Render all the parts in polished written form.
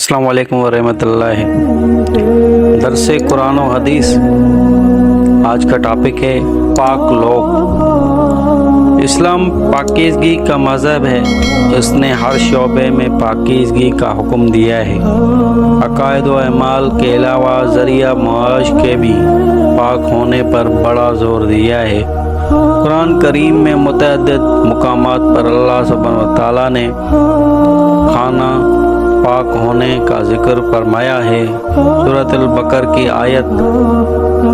السلام علیکم ورحمۃ اللہ۔ درس قرآن و حدیث آج کا ٹاپک ہے پاک لوگ۔ اسلام پاکیزگی کا مذہب ہے۔ اس نے ہر شعبے میں پاکیزگی کا حکم دیا ہے۔ عقائد و اعمال کے علاوہ ذریعہ معاش کے بھی پاک ہونے پر بڑا زور دیا ہے۔ قرآن کریم میں متعدد مقامات پر اللہ سبحانہ و تعالیٰ نے خانہ پاک ہونے کا ذکر فرمایا ہے۔ سورۃ البقرہ کی آیت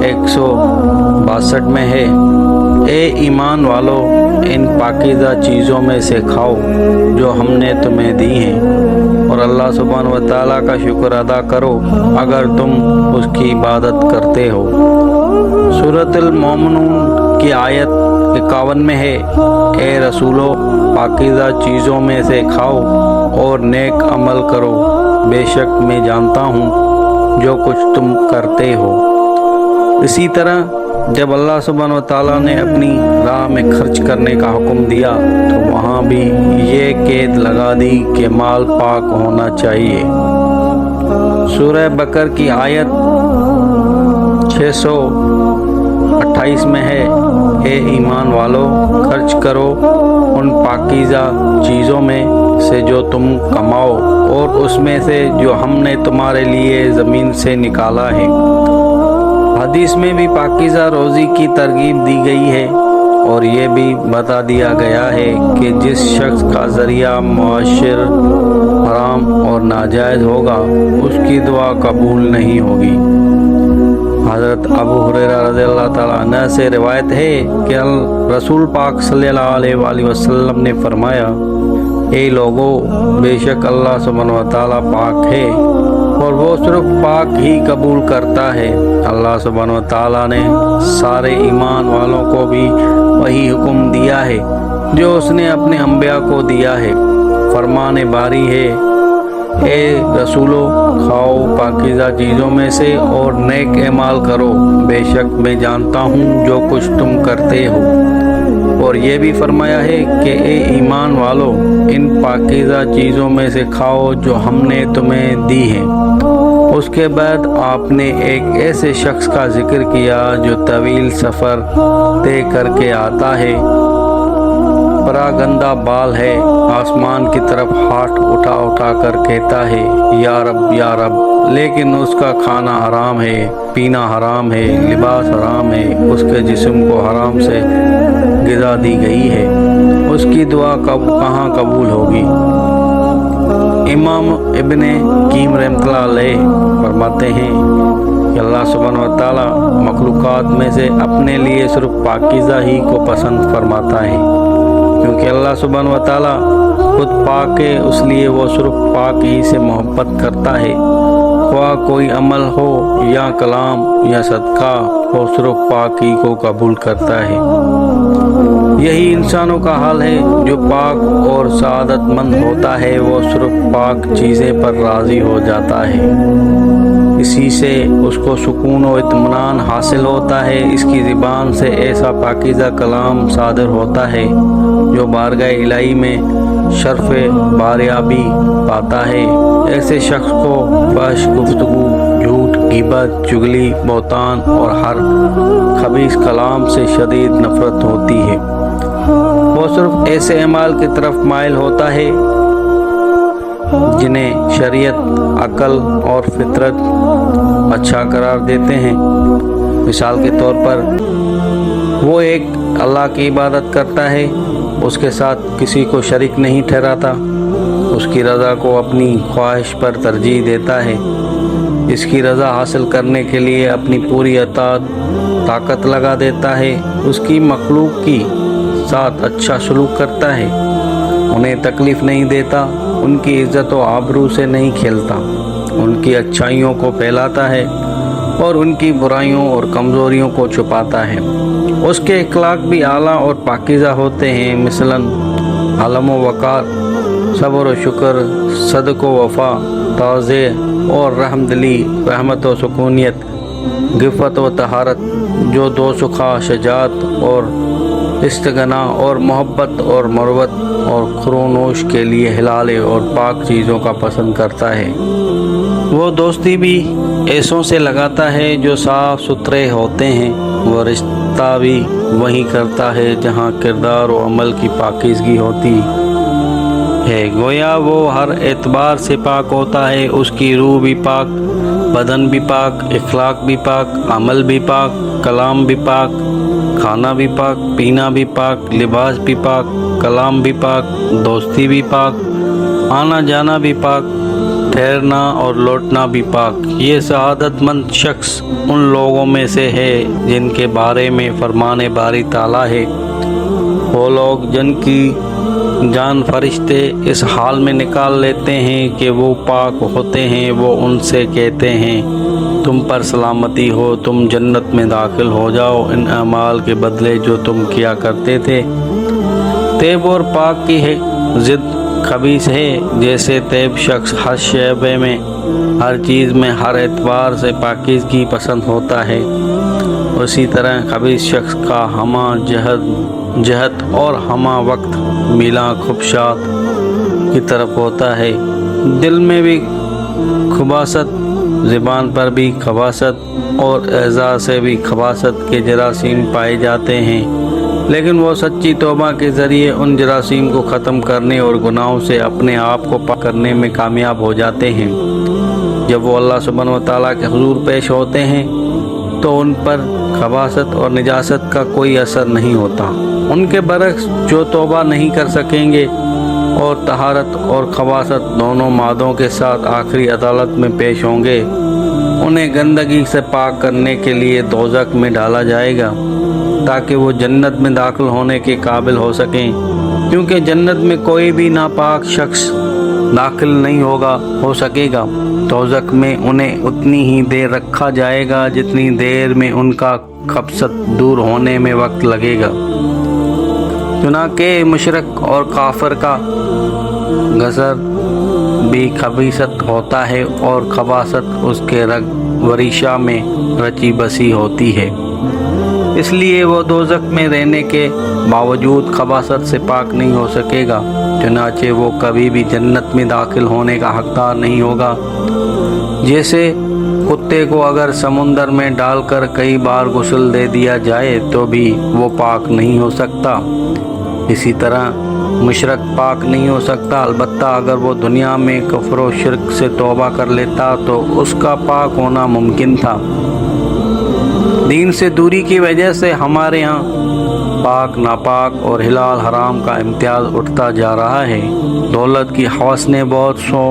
162 میں ہے، اے ایمان والو، ان پاکیزہ چیزوں میں سے کھاؤ جو ہم نے تمہیں دی ہیں، اور اللہ سبحانہ و تعالیٰ کا شکر ادا کرو اگر تم اس کی عبادت کرتے ہو۔ سورۃ المومنون کی آیت 51 میں ہے، اے رسولو، پاکیزہ چیزوں میں سے کھاؤ اور نیک عمل کرو، بے شک میں جانتا ہوں جو کچھ تم کرتے ہو۔ اسی طرح جب اللہ سبحانہ و تعالیٰ نے اپنی راہ میں خرچ کرنے کا حکم دیا تو وہاں بھی یہ قید لگا دی کہ مال پاک ہونا چاہیے۔ سورہ بقرہ کی آیت 628 میں ہے، اے ایمان والو، خرچ کرو ان پاکیزہ چیزوں میں سے جو تم کماؤ اور اس میں سے جو ہم نے تمہارے لیے زمین سے نکالا ہے۔ حدیث میں بھی پاکیزہ روزی کی ترغیب دی گئی ہے، اور یہ بھی بتا دیا گیا ہے کہ جس شخص کا ذریعہ معاشر حرام اور ناجائز ہوگا اس کی دعا قبول نہیں ہوگی۔ حضرت ابو ہریرہ رضی اللہ تعالیٰ عنہ سے روایت ہے کہ رسول پاک صلی اللہ علیہ وآلہ وسلم نے فرمایا، اے لوگو، بے شک اللہ سبحانہ و تعالیٰ پاک ہے اور وہ صرف پاک ہی قبول کرتا ہے۔ اللہ سبحانہ و تعالیٰ نے سارے ایمان والوں کو بھی وہی حکم دیا ہے جو اس نے اپنے انبیاء کو دیا ہے۔ فرمان باری ہے، اے رسولو، کھاؤ پاکیزہ چیزوں میں سے اور نیک اعمال کرو، بے شک میں جانتا ہوں جو کچھ تم کرتے ہو۔ اور یہ بھی فرمایا ہے کہ اے ایمان والو، ان پاکیزہ چیزوں میں سے کھاؤ جو ہم نے تمہیں دی ہیں۔ اس کے بعد آپ نے ایک ایسے شخص کا ذکر کیا جو طویل سفر طے کر کے آتا ہے، پراگندہ بال ہے، آسمان کی طرف ہاتھ اٹھا اٹھا کر کہتا ہے، یا رب یا رب، لیکن اس کا کھانا حرام ہے، پینا حرام ہے، لباس حرام ہے، اس کے جسم کو حرام سے غذا دی گئی ہے، اس کی دعا کہاں قبول ہوگی؟ امام ابن قیم رحمۃ اللہ علیہ فرماتے ہیں کہ اللہ سبحانہ و تعالیٰ مخلوقات میں سے اپنے لیے صرف پاکیزہ ہی کو پسند فرماتا ہے، کیونکہ اللہ سبحانہ و تعالیٰ خود پاک ہے، اس لیے وہ صرف پاک ہی سے محبت کرتا ہے۔ خواہ کوئی عمل ہو یا کلام یا صدقہ، وہ صرف پاک ہی کو قبول کرتا ہے۔ یہی انسانوں کا حال ہے، جو پاک اور سعادت مند ہوتا ہے وہ صرف پاک چیزیں پر راضی ہو جاتا ہے، اسی سے اس کو سکون و اطمینان حاصل ہوتا ہے، اس کی زبان سے ایسا پاکیزہ کلام صادر ہوتا ہے جو بارگاہ الہی میں شرف باریابی پاتا ہے۔ ایسے شخص کو فحش گفتگو، جھوٹ، غیبت، چغلی، بہتان اور ہر خبیث کلام سے شدید نفرت ہوتی ہے۔ وہ صرف ایسے اعمال کی طرف مائل ہوتا ہے جنہیں شریعت، عقل اور فطرت اچھا قرار دیتے ہیں۔ مثال کے طور پر وہ ایک اللہ کی عبادت کرتا ہے، اس کے ساتھ کسی کو شریک نہیں ٹھہراتا، اس کی رضا کو اپنی خواہش پر ترجیح دیتا ہے، اس کی رضا حاصل کرنے کے لیے اپنی پوری طاقت لگا دیتا ہے، اس کی مخلوق کی ساتھ اچھا سلوک کرتا ہے، انہیں تکلیف نہیں دیتا، ان کی عزت و آبرو سے نہیں کھیلتا، ان کی اچھائیوں کو پھیلاتا ہے اور ان کی برائیوں اور کمزوریوں کو چھپاتا ہے۔ اس کے اخلاق بھی اعلیٰ اور پاکیزہ ہوتے ہیں، مثلاً حلم و وقار، صبر و شکر، صدق و وفا، تواضع اور رحم دلی، رحمت و سکونیت، غفت و طہارت، جو دو سخا، شجاعت اور استغنا اور محبت اور مروت اور خرونوش کے لیے حلال اور پاک چیزوں کا پسند کرتا ہے۔ وہ دوستی بھی ایسوں سے لگاتا ہے جو صاف ستھرے ہوتے ہیں، وہ رشتہ بھی وہی کرتا ہے جہاں کردار و عمل کی پاکیزگی ہوتی ہے۔ گویا وہ ہر اعتبار سے پاک ہوتا ہے، اس کی روح بھی پاک، بدن بھی پاک، اخلاق بھی پاک، عمل بھی پاک، کلام بھی پاک، کھانا بھی پاک، پینا بھی پاک، لباس بھی پاک، کلام بھی پاک، دوستی بھی پاک، آنا جانا بھی پاک، ٹھہرنا اور لوٹنا بھی پاک۔ یہ سعادت مند شخص ان لوگوں میں سے ہے جن کے بارے میں فرمان باری تعالیٰ ہے، وہ لوگ جن کی جان فرشتے اس حال میں نکال لیتے ہیں کہ وہ پاک ہوتے ہیں، وہ ان سے کہتے ہیں تم پر سلامتی ہو، تم جنت میں داخل ہو جاؤ ان اعمال کے بدلے جو تم کیا کرتے تھے۔ طیب اور پاک کی ہے ضد خبیث ہے، جیسے طیب شخص ہر شعبے میں، ہر چیز میں، ہر اعتبار سے پاکیزگی پسند ہوتا ہے، اسی طرح خبیث شخص کا ہمہ جہت اور ہمہ وقت میلاں خبشات کی طرف ہوتا ہے۔ دل میں بھی خباثت، زبان پر بھی خباثت اور اعضاء سے بھی خباثت کے جراثیم پائے جاتے ہیں، لیکن وہ سچی توبہ کے ذریعے ان جراثیم کو ختم کرنے اور گناہوں سے اپنے آپ کو پاک کرنے میں کامیاب ہو جاتے ہیں۔ جب وہ اللہ سبحانہ و تعالیٰ کے حضور پیش ہوتے ہیں تو ان پر خباثت اور نجاست کا کوئی اثر نہیں ہوتا۔ ان کے برعکس جو توبہ نہیں کر سکیں گے اور طہارت اور خباثت دونوں مادوں کے ساتھ آخری عدالت میں پیش ہوں گے، انہیں گندگی سے پاک کرنے کے لیے دوزخ میں ڈالا جائے گا تاکہ وہ جنت میں داخل ہونے کے قابل ہو سکیں، کیونکہ جنت میں کوئی بھی ناپاک شخص داخل نہیں ہو سکے گا۔ دوزخ میں انہیں اتنی ہی دیر رکھا جائے گا جتنی دیر میں ان کا خبثت دور ہونے میں وقت لگے گا۔ چنانکہ مشرک اور کافر کا غسل بھی خبیثت ہوتا ہے اور خباثت اس کے رگ و ریشہ میں رچی بسی ہوتی ہے، اس لیے وہ دوزخ میں رہنے کے باوجود خباثت سے پاک نہیں ہو سکے گا، چنانچہ وہ کبھی بھی جنت میں داخل ہونے کا حقدار نہیں ہوگا۔ جیسے کتے کو اگر سمندر میں ڈال کر کئی بار غسل دے دیا جائے تو بھی وہ پاک نہیں ہو سکتا، اسی طرح مشرک پاک نہیں ہو سکتا، البتہ اگر وہ دنیا میں کفر و شرک سے توبہ کر لیتا تو اس کا پاک ہونا ممکن تھا۔ دین سے دوری کی وجہ سے ہمارے ہاں پاک ناپاک اور حلال حرام کا امتیاز اٹھتا جا رہا ہے۔ دولت کی ہوس نے بہت سو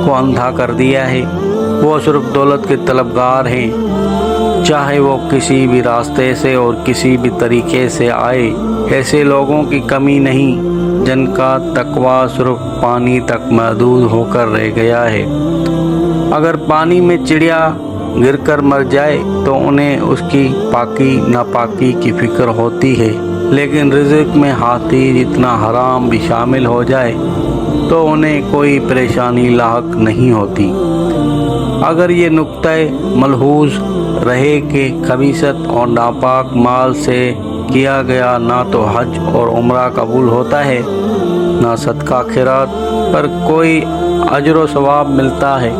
کو اندھا کر دیا ہے، وہ صرف دولت کے طلبگار ہیں، چاہے وہ کسی بھی راستے سے اور کسی بھی طریقے سے آئے۔ ایسے لوگوں کی کمی نہیں جن کا تقویٰ صرف پانی تک محدود ہو کر رہ گیا ہے۔ اگر پانی میں چڑیا گر کر مر جائے تو انہیں اس کی پاکی ناپاکی کی فکر ہوتی ہے، لیکن رزق میں ہاتھی جتنا حرام بھی شامل ہو جائے تو انہیں کوئی پریشانی لاحق نہیں ہوتی۔ اگر یہ نقطہ ملحوظ رہے کہ خبیثت اور ناپاک مال سے کیا گیا نہ تو حج اور عمرہ قبول ہوتا ہے، نہ صدقہ خیرات پر کوئی اجر و ثواب ملتا ہے،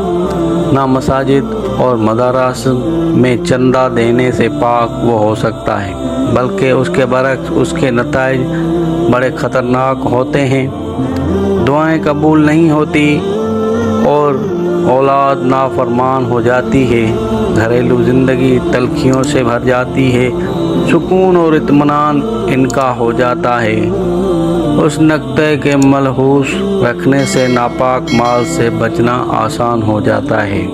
نہ مساجد اور مدارس میں چندہ دینے سے پاک وہ ہو سکتا ہے، بلکہ اس کے برعکس اس کے نتائج بڑے خطرناک ہوتے ہیں۔ دعائیں قبول نہیں ہوتی اور اولاد نافرمان ہو جاتی ہے، گھریلو زندگی تلخیوں سے بھر جاتی ہے، سکون اور اطمینان ان کا ہو جاتا ہے۔ اس نقطے کے ملحوظ رکھنے سے ناپاک مال سے بچنا آسان ہو جاتا ہے۔